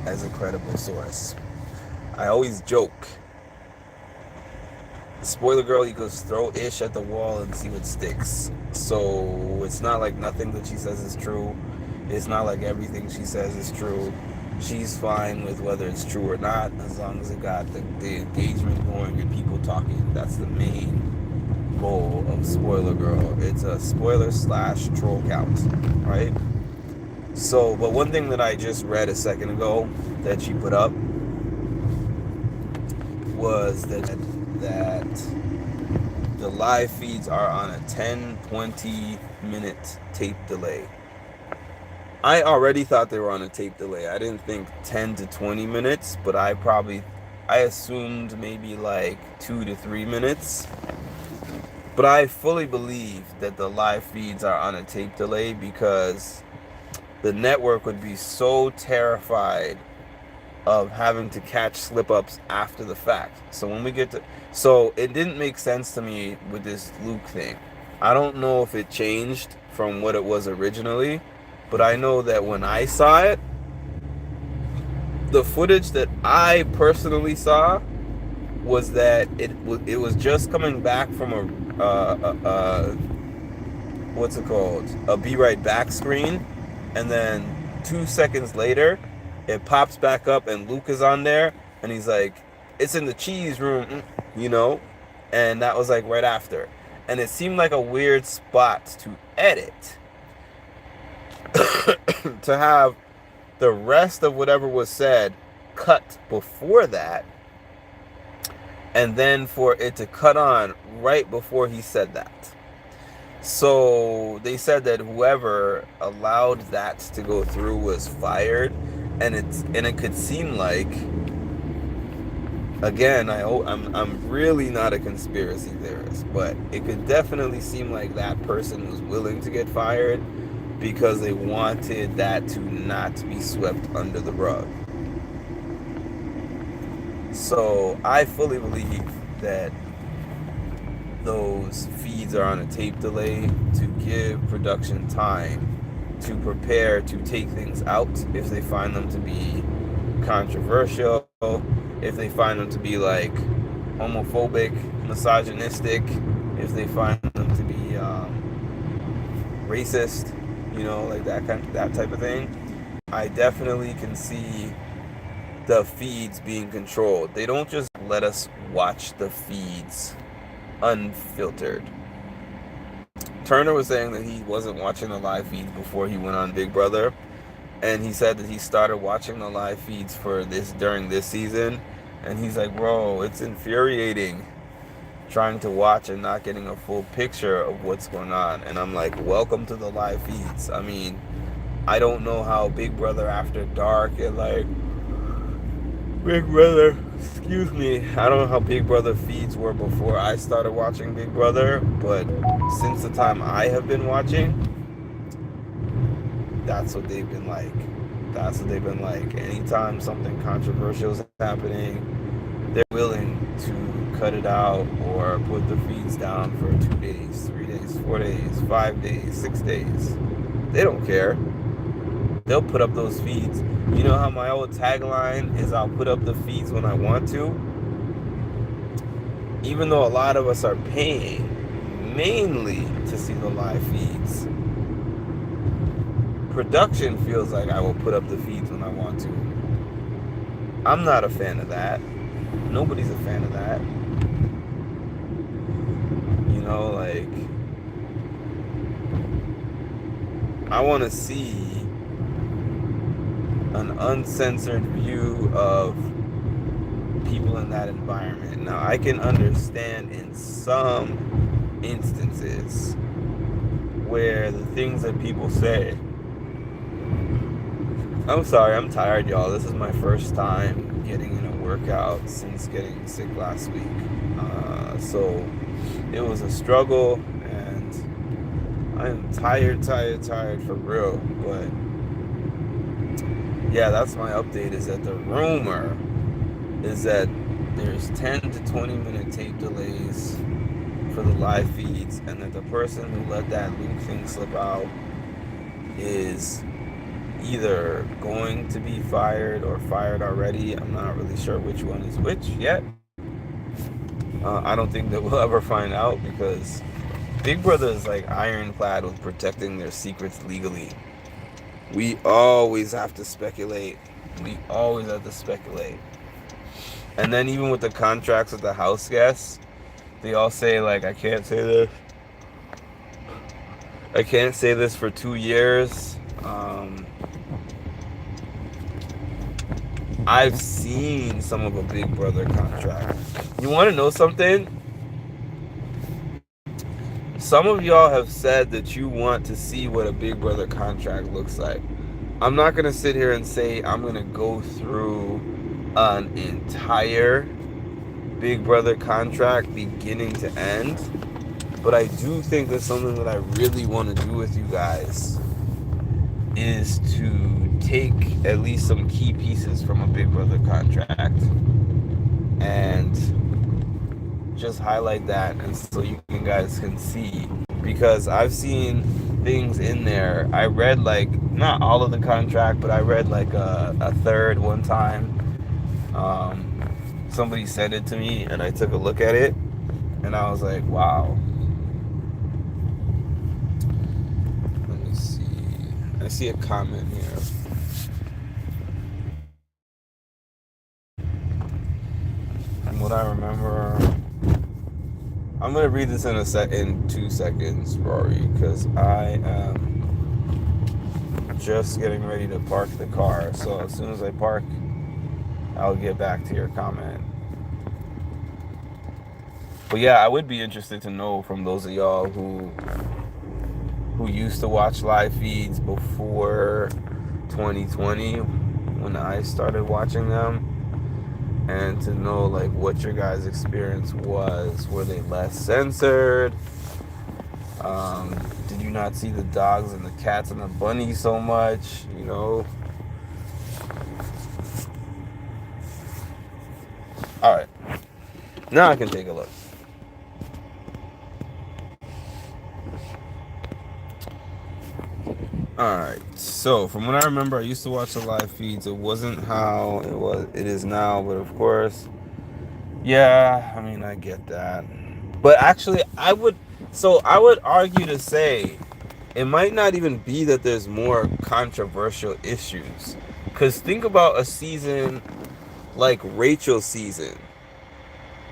as a credible source. I always joke, spoiler girl equals throw ish at the wall and see what sticks. So it's not like nothing that she says is true. It's not like everything she says is true. She's fine with whether it's true or not, as long as it got the engagement going and people talking. That's the main goal of Spoiler Girl. It's a spoiler slash troll count, right? So, but one thing that I just read a second ago that she put up was that the live feeds are on a 10-20 minute tape delay. I already thought they were on a tape delay. I didn't think 10 to 20 minutes, but I assumed maybe like 2 to 3 minutes. But I fully believe that the live feeds are on a tape delay because the network would be so terrified of having to catch slip ups after the fact. So when we get to, so it didn't make sense to me with this Luke thing. I don't know if it changed from what it was originally, but I know that when I saw it, the footage that I personally saw was that it was just coming back from what's it called, a Be Right Back screen, and then 2 seconds later it pops back up and Luke is on there and he's like, it's in the cheese room, you know, and that was like right after, and it seemed like a weird spot to edit to have the rest of whatever was said cut before that, and then for it to cut on right before he said that. So they said that whoever allowed that to go through was fired, and it could seem like, again, I'm really not a conspiracy theorist, but it could definitely seem like that person was willing to get fired because they wanted that to not be swept under the rug. So I fully believe that those feeds are on a tape delay to give production time to prepare to take things out if they find them to be controversial, if they find them to be like homophobic, misogynistic, if they find them to be racist, you know, like that type of thing. I definitely can see the feeds being controlled. They don't just let us watch the feeds unfiltered. Turner was saying that he wasn't watching the live feeds before he went on Big Brother, and he said that he started watching the live feeds for this during this season, and he's like, bro, it's infuriating trying to watch and not getting a full picture of what's going on. And I'm like, welcome to the live feeds. I mean, I don't know how Big Brother After Dark and like Big Brother, excuse me, I don't know how Big Brother feeds were before I started watching Big Brother, but since the time I have been watching, that's what they've been like. That's what they've been like. Anytime something controversial is happening, they're willing to cut it out or put the feeds down for 2 days, 3 days, 4 days, 5 days, 6 days. They don't care. They'll put up those feeds. You know how my old tagline is, I'll put up the feeds when I want to? Even though a lot of us are paying mainly to see the live feeds, production feels like I will put up the feeds when I want to. I'm not a fan of that. Nobody's a fan of that. You know, like, I want to see an uncensored view of people in that environment. Now, I can understand in some instances where the things that people say, I'm sorry, I'm tired, y'all. This is my first time getting in a workout since getting sick last week. So it was a struggle, and I am tired for real. But yeah, that's my update, is that the rumor is that there's 10 to 20 minute tape delays for the live feeds, and that the person who let that Luke thing slip out is either going to be fired or fired already. I'm not really sure which one is which yet. I don't think that we'll ever find out because Big Brother is like ironclad with protecting their secrets legally. We always have to speculate. We always have to speculate. And then even with the contracts with the house guests, they all say like, I can't say this. I can't say this for 2 years. I've seen some of a Big Brother contract. You want to know something? Some of y'all have said that you want to see what a Big Brother contract looks like. I'm not going to sit here and say I'm going to go through an entire Big Brother contract beginning to end, but I do think that something that I really want to do with you guys is to take at least some key pieces from a Big Brother contract and just highlight that, and so you guys can see, because I've seen things in there. I read like not all of the contract, but I read like a third one time. Somebody sent it to me and I took a look at it and I was like, wow. Let me see. I see a comment here. From what I remember, I'm gonna read this in 2 seconds, Rory, because I am just getting ready to park the car. So as soon as I park, I'll get back to your comment. But yeah, I would be interested to know from those of y'all who used to watch live feeds before 2020 when I started watching them, and to know like what your guys' experience was. Were they less censored? Did you not see the dogs and the cats and the bunnies so much? You know? Alright. Now I can take a look. Alright, so from what I remember, I used to watch the live feeds. It wasn't how it is now, but of course, yeah, I mean, I get that. But actually, I would argue to say it might not even be that there's more controversial issues. Because think about a season like Rachel's season,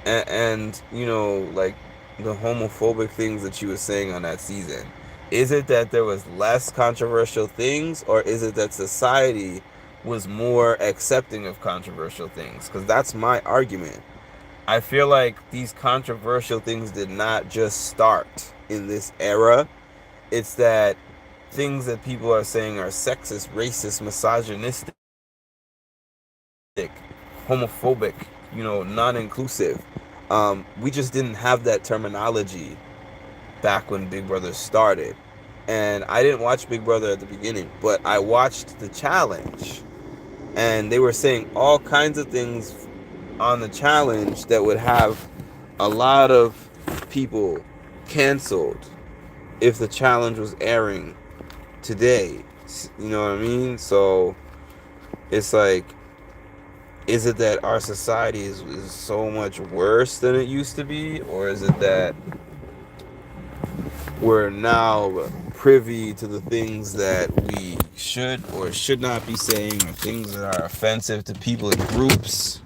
and you know, like the homophobic things that she was saying on that season. Is it that there was less controversial things, or is it that society was more accepting of controversial things? Because that's my argument. I feel like these controversial things did not just start in this era. It's that things that people are saying are sexist, racist, misogynistic, homophobic, you know, non-inclusive. We just didn't have that terminology back when Big Brother started. And I didn't watch Big Brother at the beginning, but I watched the challenge, and they were saying all kinds of things on the challenge that would have a lot of people canceled if the challenge was airing today. You know what I mean? So it's like, is it that our society is so much worse than it used to be, or is it that we're now privy to the things that we should or should not be saying, or things that are offensive to people in groups?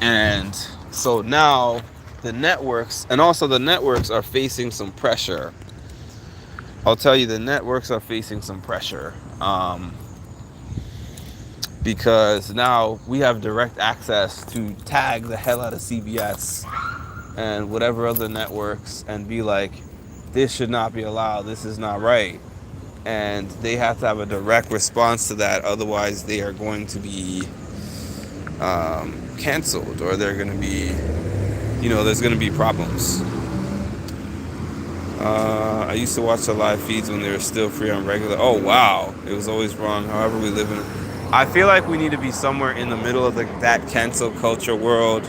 And so now the networks are facing some pressure. I'll tell you, the networks are facing some pressure, because now we have direct access to tag the hell out of CBS and whatever other networks and be like, this should not be allowed, this is not right. And they have to have a direct response to that, otherwise they are going to be canceled, or they're going to be, you know, there's going to be problems. I used to watch the live feeds when they were still free on regular. Oh wow, it was always wrong. However, we live in, I feel like we need to be somewhere in the middle of that cancel culture world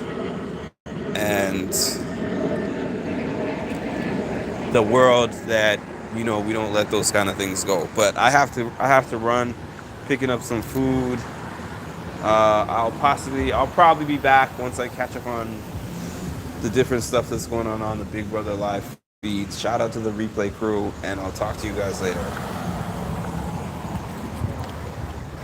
and the world that we don't let those kind of things go. But I have to run, picking up some food. I'll probably be back once I catch up on the different stuff that's going on the Big Brother Live feeds. Shout out to the replay crew, and I'll talk to you guys later.